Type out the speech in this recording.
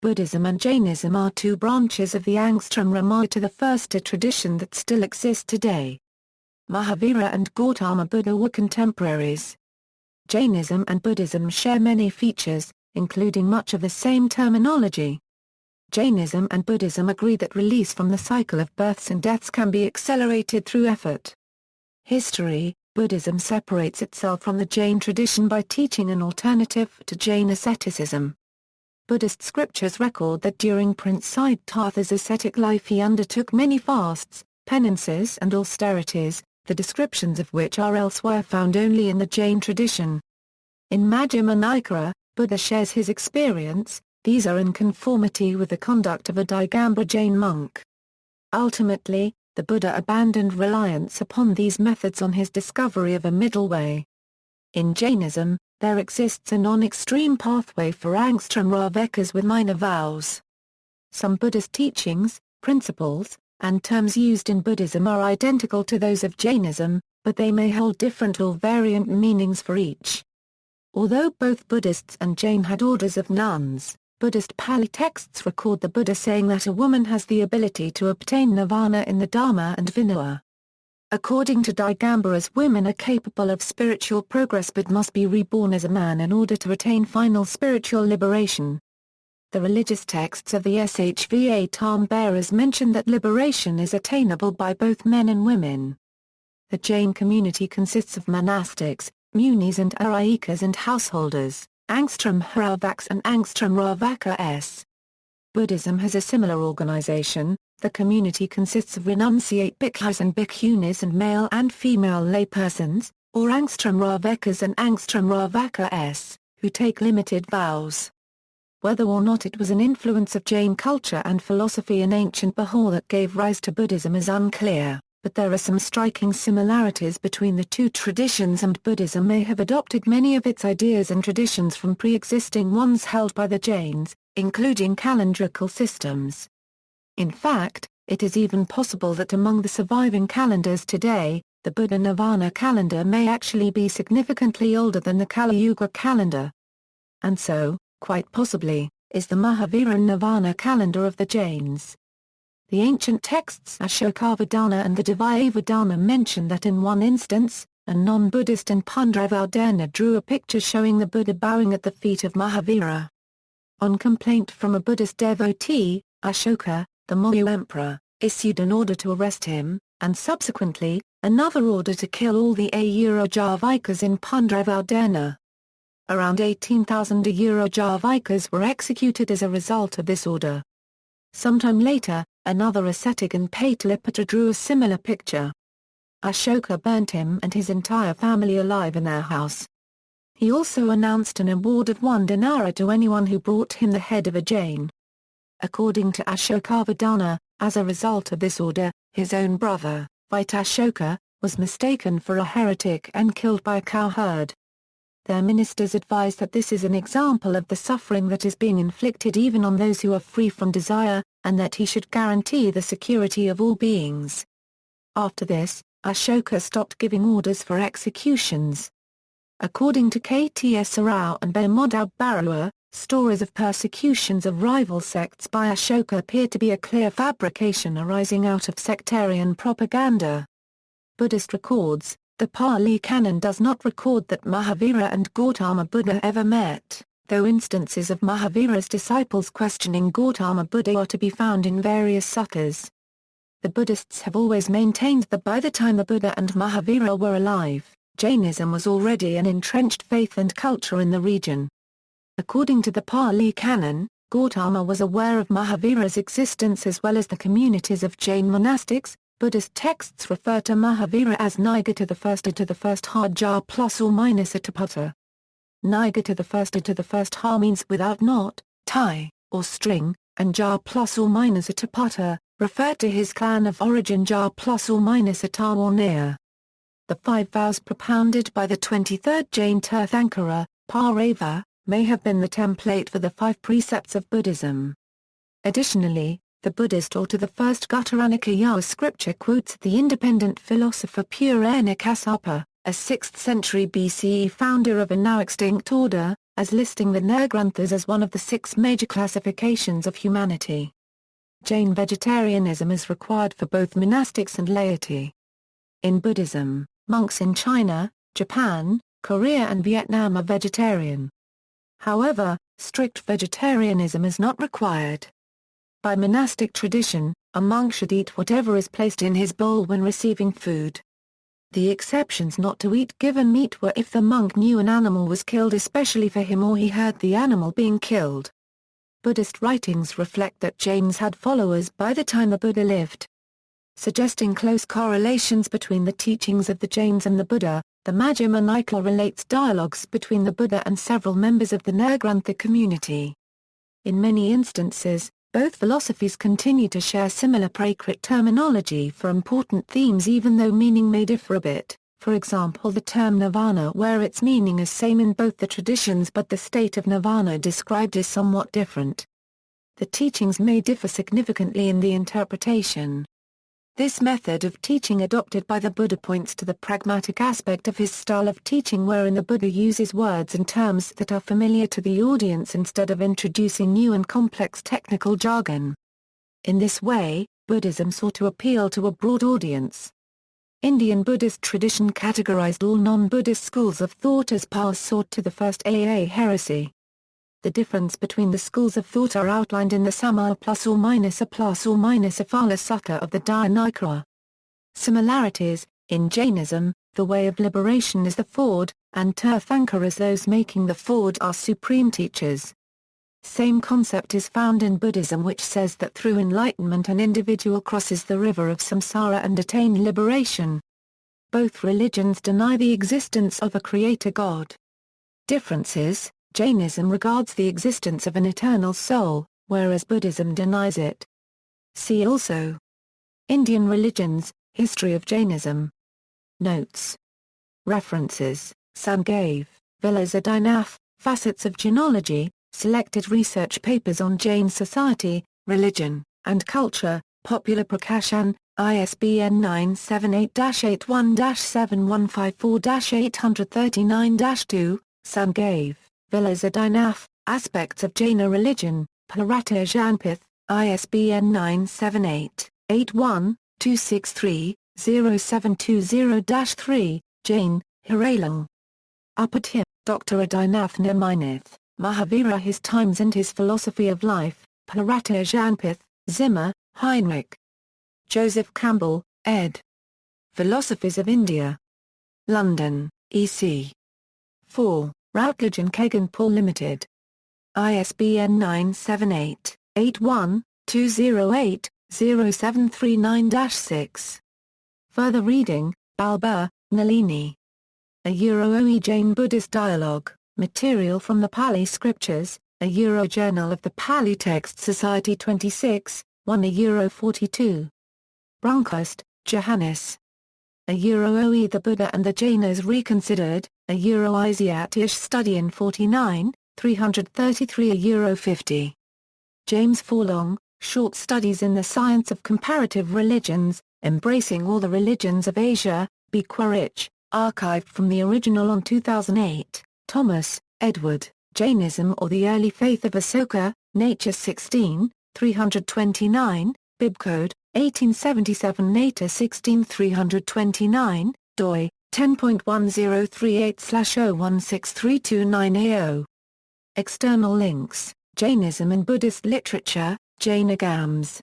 Buddhism and Jainism are two branches of the śramaṇa to the first a tradition that still exists today. Mahavira and Gautama Buddha were contemporaries. Jainism and Buddhism share many features, including much of the same terminology. Jainism and Buddhism agree that release from the cycle of births and deaths can be accelerated through effort. History: Buddhism separates itself from the Jain tradition by teaching an alternative to Jain asceticism. Buddhist scriptures record that during Prince Siddhartha's ascetic life he undertook many fasts, penances and austerities, the descriptions of which are elsewhere found only in the Jain tradition. In Majjhima Nikaya, Buddha shares his experience. These are in conformity with the conduct of a Digambara Jain monk. Ultimately, the Buddha abandoned reliance upon these methods on his discovery of a middle way. In Jainism, there exists a non-extreme pathway for angstram-ravekas with minor vows. Some Buddhist teachings, principles, and terms used in Buddhism are identical to those of Jainism, but they may hold different or variant meanings for each. Although both Buddhists and Jain had orders of nuns, Buddhist Pali texts record the Buddha saying that a woman has the ability to obtain nirvana in the Dharma and Vinaya. According to Digambaras, women are capable of spiritual progress but must be reborn as a man in order to attain final spiritual liberation. The religious texts of the Shva Tarn-bearers mention that liberation is attainable by both men and women. The Jain community consists of monastics, munis and arayikas and householders, angstram-ravaks and angstram-ravakas. Buddhism has a similar organization. The community consists of renunciate bhikkhus and bhikkhunis and male and female laypersons, or angstram-ravakas and angstram-ravakas, who take limited vows. Whether or not it was an influence of Jain culture and philosophy in ancient Bihar that gave rise to Buddhism is unclear, but there are some striking similarities between the two traditions, and Buddhism may have adopted many of its ideas and traditions from pre-existing ones held by the Jains, including calendrical systems. In fact, it is even possible that among the surviving calendars today, the Buddha Nirvana calendar may actually be significantly older than the Kali Yuga calendar. And so, quite possibly, is the Mahavira and Nirvana calendar of the Jains. The ancient texts Ashokavadana and the Divyavadana mention that in one instance, a non-Buddhist in Pandravardhana drew a picture showing the Buddha bowing at the feet of Mahavira. On complaint from a Buddhist devotee, Ashoka, the Maurya emperor, issued an order to arrest him, and subsequently, another order to kill all the Ayurajavakas in Pandravardhana. Around 18,000 Ayurajavakas were executed as a result of this order. Sometime later, another ascetic in Patalipatra drew a similar picture. Ashoka burnt him and his entire family alive in their house. He also announced an award of 1 dinara to anyone who brought him the head of a Jain. According to Ashokavadana, as a result of this order, his own brother, Vitashoka, was mistaken for a heretic and killed by a cowherd. Their ministers advise that this is an example of the suffering that is being inflicted even on those who are free from desire, and that he should guarantee the security of all beings. After this, Ashoka stopped giving orders for executions. According to K.T.S. Rao and Bemodab Barua, stories of persecutions of rival sects by Ashoka appear to be a clear fabrication arising out of sectarian propaganda. Buddhist records: the Pali Canon does not record that Mahavira and Gautama Buddha ever met, though instances of Mahavira's disciples questioning Gautama Buddha are to be found in various suttas. The Buddhists have always maintained that by the time the Buddha and Mahavira were alive, Jainism was already an entrenched faith and culture in the region. According to the Pali Canon, Gautama was aware of Mahavira's existence as well as the communities of Jain monastics. Buddhist texts refer to Mahavira as Niga to the first ha jar plus or minus a taputta. Niga to the first ha means without knot, tie, or string, and jar plus or minus a taputta, referred to his clan of origin jar plus or minus a ta or near. The 5 vows propounded by the 23rd Jain Tirthankara, Parava, may have been the template for the 5 precepts of Buddhism. Additionally, the Buddhist or to the first Uttaranikaya scripture quotes the independent philosopher Purana Kassapa, a 6th century BCE founder of a now extinct order, as listing the Nirgranthas as one of the 6 major classifications of humanity. Jain vegetarianism is required for both monastics and laity. In Buddhism, monks in China, Japan, Korea and Vietnam are vegetarian. However, strict vegetarianism is not required. By monastic tradition, a monk should eat whatever is placed in his bowl when receiving food. The exceptions not to eat given meat were if the monk knew an animal was killed especially for him or he heard the animal being killed. Buddhist writings reflect that Jains had followers by the time the Buddha lived. Suggesting close correlations between the teachings of the Jains and the Buddha, the Majjhima Nikaya relates dialogues between the Buddha and several members of the Nirgrantha community. In many instances, both philosophies continue to share similar Prakrit terminology for important themes even though meaning may differ a bit, for example the term nirvana where its meaning is same in both the traditions but the state of nirvana described is somewhat different. The teachings may differ significantly in the interpretation. This method of teaching adopted by the Buddha points to the pragmatic aspect of his style of teaching wherein the Buddha uses words and terms that are familiar to the audience instead of introducing new and complex technical jargon. In this way, Buddhism sought to appeal to a broad audience. Indian Buddhist tradition categorized all non-Buddhist schools of thought as pars-sought to the first AA heresy. The difference between the schools of thought are outlined in the Samaya +or-a Phala Sutta of the Dhyana. Similarities: in Jainism, the way of liberation is the Ford, and Tirthankara as those making the Ford are supreme teachers. Same concept is found in Buddhism which says that through enlightenment an individual crosses the river of samsara and attain liberation. Both religions deny the existence of a creator god. Differences: Jainism regards the existence of an eternal soul, whereas Buddhism denies it. See also: Indian religions, History of Jainism. Notes. References: Sangave, Vilasadainath, Facets of Jainology, Selected Research Papers on Jain Society, Religion, and Culture, Popular Prakashan, ISBN 978-81-7154-839-2, Sangave, Vilasadainath, Aspects of Jaina Religion, Parata Janpath, ISBN 978-81-263-0720-3, Jain, Hiralang. Upadhyay, Dr. Adinath Neminith, Mahavira His Times and His Philosophy of Life, Parata Janpath, Zimmer, Heinrich. Joseph Campbell, ed. Philosophies of India. London, E.C. 4. Routledge and Kagan Paul Limited. ISBN 978-81-208-0739-6. Further reading: Balber, Nalini. A Euro-OE Jain Buddhist Dialogue, Material from the Pali Scriptures, a Euro Journal of the Pali Text Society 26, 1 a Euro 42. Brunkhurst, Johannes. A Euro-OE The Buddha and the Jainas Reconsidered, a Euro-Asiatisch Study in 49, 333 a Euro 50. James Forlong, Short Studies in the Science of Comparative Religions, Embracing All the Religions of Asia, B. Quaritch, archived from the original on 2008, Thomas, Edward, Jainism or the Early Faith of Asoka, Nature 16, 329, Bibcode, 1877 Nature 16 329, doi, 10.1038/016329A0. External links: Jainism and Buddhist Literature, Jainagams.